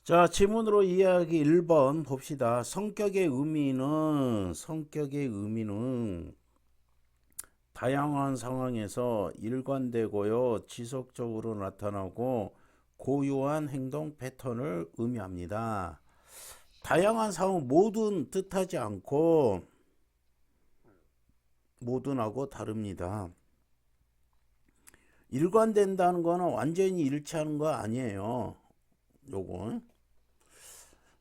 자, 지문으로 이해하기 1번 봅시다. 성격의 의미는 다양한 상황에서 일관되고요, 지속적으로 나타나고 고유한 행동 패턴을 의미합니다. 다양한 상황 모든 뜻하지 않고 모든하고 다릅니다. 일관된다는 거는 완전히 일치하는 거 아니에요. 요건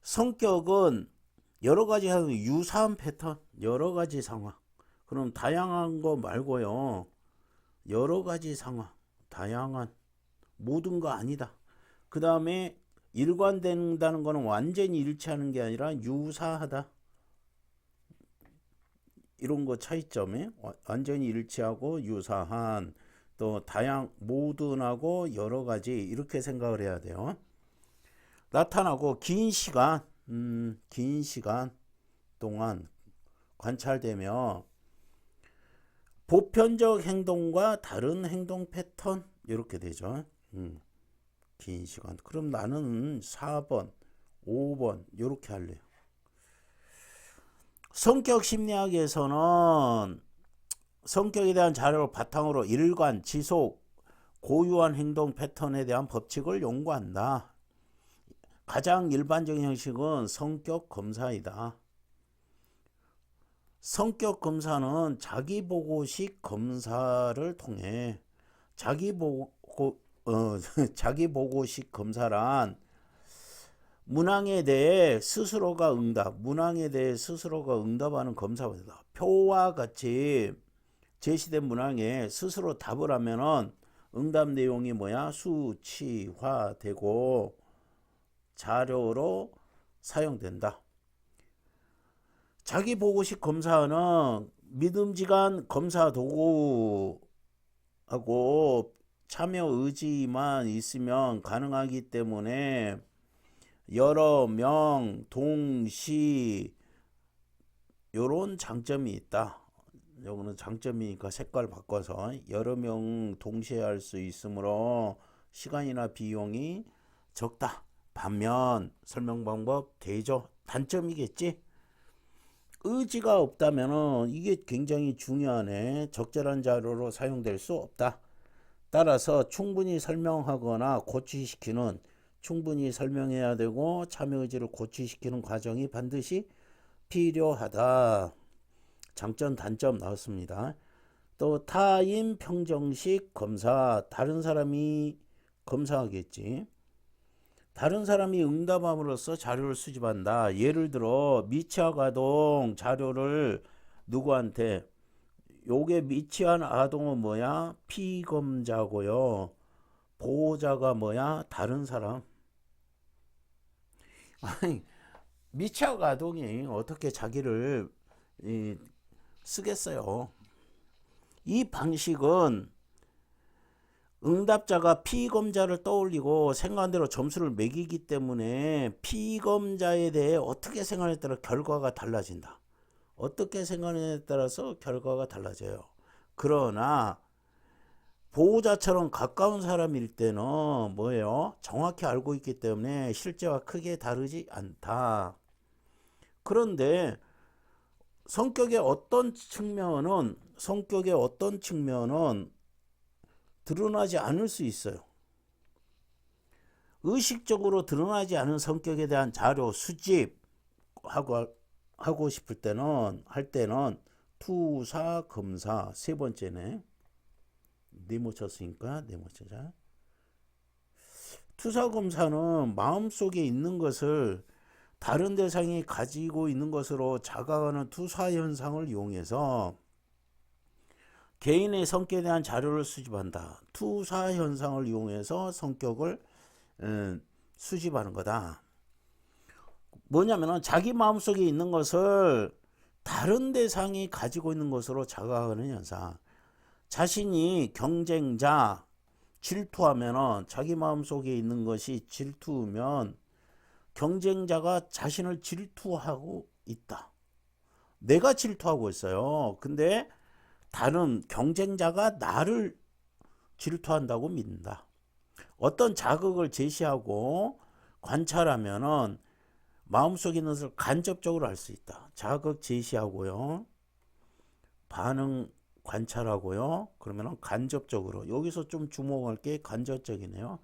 성격은 여러 가지 유사한 패턴, 여러 가지 상황. 그럼 다양한 거 말고요. 여러 가지 상황, 다양한 모든 거 아니다. 그 다음에 일관된다는 거는 완전히 일치하는 게 아니라 유사하다. 이런 거 차이점이 완전히 일치하고 유사한, 또 모든하고 여러 가지, 이렇게 생각을 해야 돼요. 나타나고 긴 시간 동안 관찰되며 보편적 행동과 다른 행동 패턴, 이렇게 되죠. 긴 시간. 그럼 나는 4번, 5번 이렇게 할래요. 성격 심리학에서는 성격에 대한 자료를 바탕으로 일관, 지속, 고유한 행동 패턴에 대한 법칙을 연구한다. 가장 일반적인 형식은 성격 검사이다. 성격 검사는 자기보고식 검사를 통해 자기보고식 검사란 문항에 대해 스스로가 응답하는 검사입니다. 표와 같이 제시된 문항에 스스로 답을 하면은 응답 내용이 수치화되고 자료로 사용된다. 자기보고식 검사는 믿음직한 검사 도구하고 참여 의지만 있으면 가능하기 때문에 여러 명 동시 요런 장점이 있다. 요거는 장점이니까 색깔 바꿔서 여러 명 동시에 할 수 있으므로 시간이나 비용이 적다. 반면 설명 방법 대조 단점이겠지. 의지가 없다면은 이게 굉장히 중요하네. 적절한 자료로 사용될 수 없다. 따라서 충분히 설명해야 되고 참여 의지를 고취시키는 과정이 반드시 필요하다. 장점 단점 나왔습니다. 또 타인 평정식 검사, 다른 사람이 검사하겠지. 다른 사람이 응답함으로써 자료를 수집한다. 예를 들어 미취학 아동 자료를 누구한테, 요게 미취한 아동은 피검자고요. 보호자가 다른 사람. 아니, 미취학 아동이 어떻게 자기를 쓰겠어요. 이 방식은 응답자가 피검자를 떠올리고 생각한 대로 점수를 매기기 때문에 피검자에 대해 어떻게 생각에 따라 결과가 달라진다. 어떻게 생각하느냐에 따라서 결과가 달라져요. 그러나 보호자처럼 가까운 사람일 때는 정확히 알고 있기 때문에 실제와 크게 다르지 않다. 그런데 성격의 어떤 측면은 드러나지 않을 수 있어요. 의식적으로 드러나지 않은 성격에 대한 자료 수집하고 싶을 때는 투사 검사. 세 번째네. 네모 쳤으니까 네모 쳐자. 투사 검사는 마음속에 있는 것을 다른 대상이 가지고 있는 것으로 자각하는 투사 현상을 이용해서 개인의 성격에 대한 자료를 수집한다. 투사 현상을 이용해서 성격을 수집하는 거다. 뭐냐면은 자기 마음속에 있는 것을 다른 대상이 가지고 있는 것으로 자각하는 현상. 자신이 경쟁자, 질투하면은 자기 마음속에 있는 것이 질투면 경쟁자가 자신을 질투하고 있다. 내가 질투하고 있어요. 근데 다른 경쟁자가 나를 질투한다고 믿는다. 어떤 자극을 제시하고 관찰하면은 마음속에 있는 것을 간접적으로 알 수 있다. 자극 제시하고요. 반응 관찰하고요. 그러면은 간접적으로. 여기서 좀 주목할 게 간접적이네요.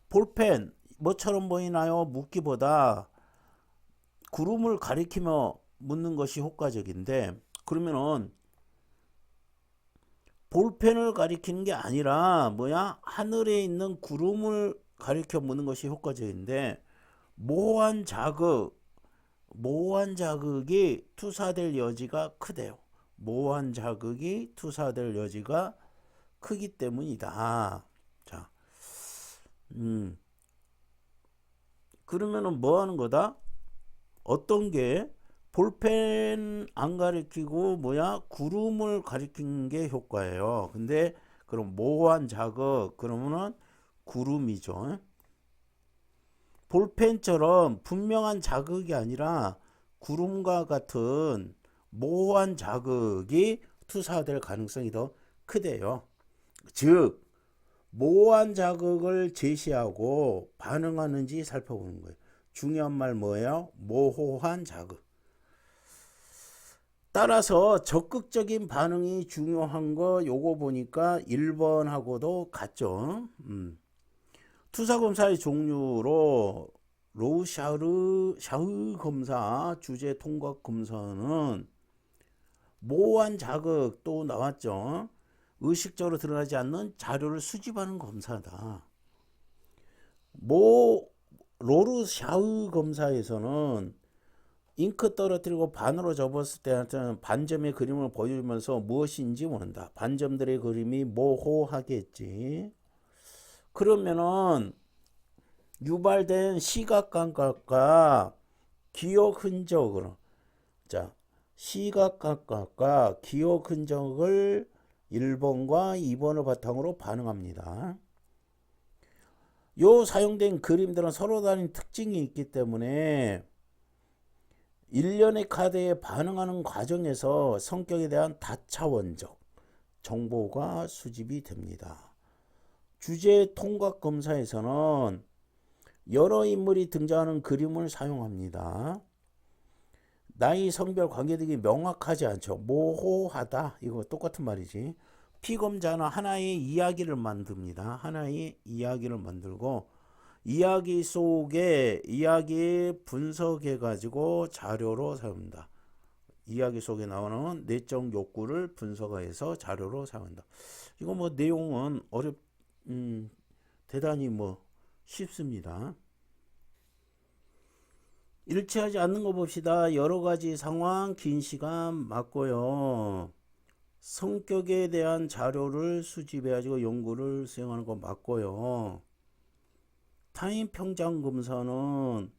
볼펜 뭐처럼 보이나요? 묻기보다 구름을 가리키며 묻는 것이 효과적인데, 그러면은 볼펜을 가리키는 게 아니라 뭐야? 하늘에 있는 구름을 가리켜 묻는 것이 효과적인데, 모호한 자극이 투사될 여지가 크대요. 모호한 자극이 투사될 여지가 크기 때문이다. 자, 그러면은 뭐 하는 거다? 어떤 게 볼펜 안 가리키고 뭐야? 구름을 가리키는 게 효과예요. 근데 그럼 모호한 자극 그러면은 구름이죠. 볼펜처럼 분명한 자극이 아니라 구름과 같은 모호한 자극이 투사될 가능성이 더 크대요. 즉 모호한 자극을 제시하고 반응하는지 살펴보는 거예요. 중요한 말 뭐예요? 모호한 자극. 따라서 적극적인 반응이 중요한 거 요거 보니까 1번하고도 같죠. 투사검사의 종류로 로우 샤흐 검사, 주제 통각 검사는 모호한 자극 또 나왔죠. 의식적으로 드러나지 않는 자료를 수집하는 검사다. 로르 샤흐 검사에서는 잉크 떨어뜨리고 반으로 접었을 때는 반점의 그림을 보여주면서 무엇인지 모른다. 반점들의 그림이 모호하겠지. 그러면은 유발된 시각 감각과 기억 흔적으로, 자, 시각 감각과 기억 흔적을 1번과 2번을 바탕으로 반응합니다. 요 사용된 그림들은 서로 다른 특징이 있기 때문에 일련의 카드에 반응하는 과정에서 성격에 대한 다차원적 정보가 수집이 됩니다. 주제 통각 검사에서는 여러 인물이 등장하는 그림을 사용합니다. 나이, 성별, 관계 등이 명확하지 않죠. 모호하다. 이거 똑같은 말이지. 피검자는 하나의 이야기를 만듭니다. 하나의 이야기를 만들고 이야기 속에 이야기 분석해 가지고 자료로 사용합니다. 이야기 속에 나오는 내적 욕구를 분석해서 자료로 사용한다. 이거 뭐 내용은 대단히 뭐 쉽습니다. 일치하지 않는 거 봅시다. 여러 가지 상황, 긴 시간 맞고요. 성격에 대한 자료를 수집해가지고 연구를 수행하는 거 맞고요. 타인 평장 검사는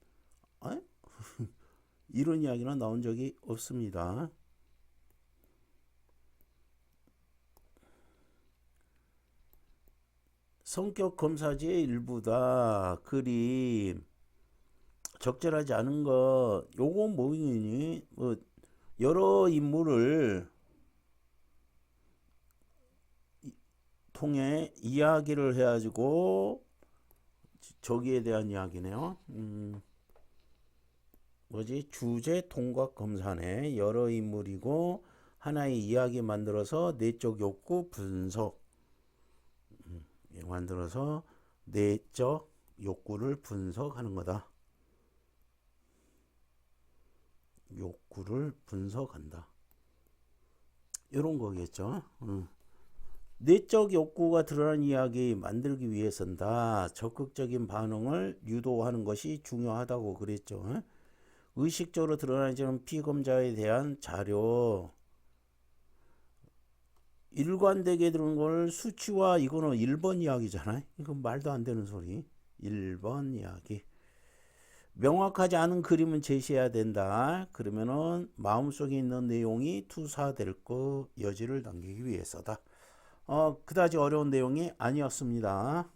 이런 이야기는 나온 적이 없습니다. 성격 검사지의 일부다. 그림 적절하지 않은 거 요거 뭐니? 뭐 여러 인물을 통해 이야기를 해가지고 저기에 대한 이야기네요. 뭐지? 주제 통각 검사네. 여러 인물이고 하나의 이야기 만들어서 내적 욕구 분석 만들어서 내적 욕구를 분석하는 거다. 욕구를 분석한다. 이런 거겠죠. 내적 욕구가 드러난 이야기 만들기 위해서다. 적극적인 반응을 유도하는 것이 중요하다고 그랬죠. 의식적으로 드러나지 않은 피검자에 대한 자료. 일관되게 들은 걸 수치화, 이거는 1번 이야기잖아요. 이건 말도 안 되는 소리. 1번 이야기. 명확하지 않은 그림은 제시해야 된다. 그러면은 마음속에 있는 내용이 투사될 거 여지를 남기기 위해서다. 그다지 어려운 내용이 아니었습니다.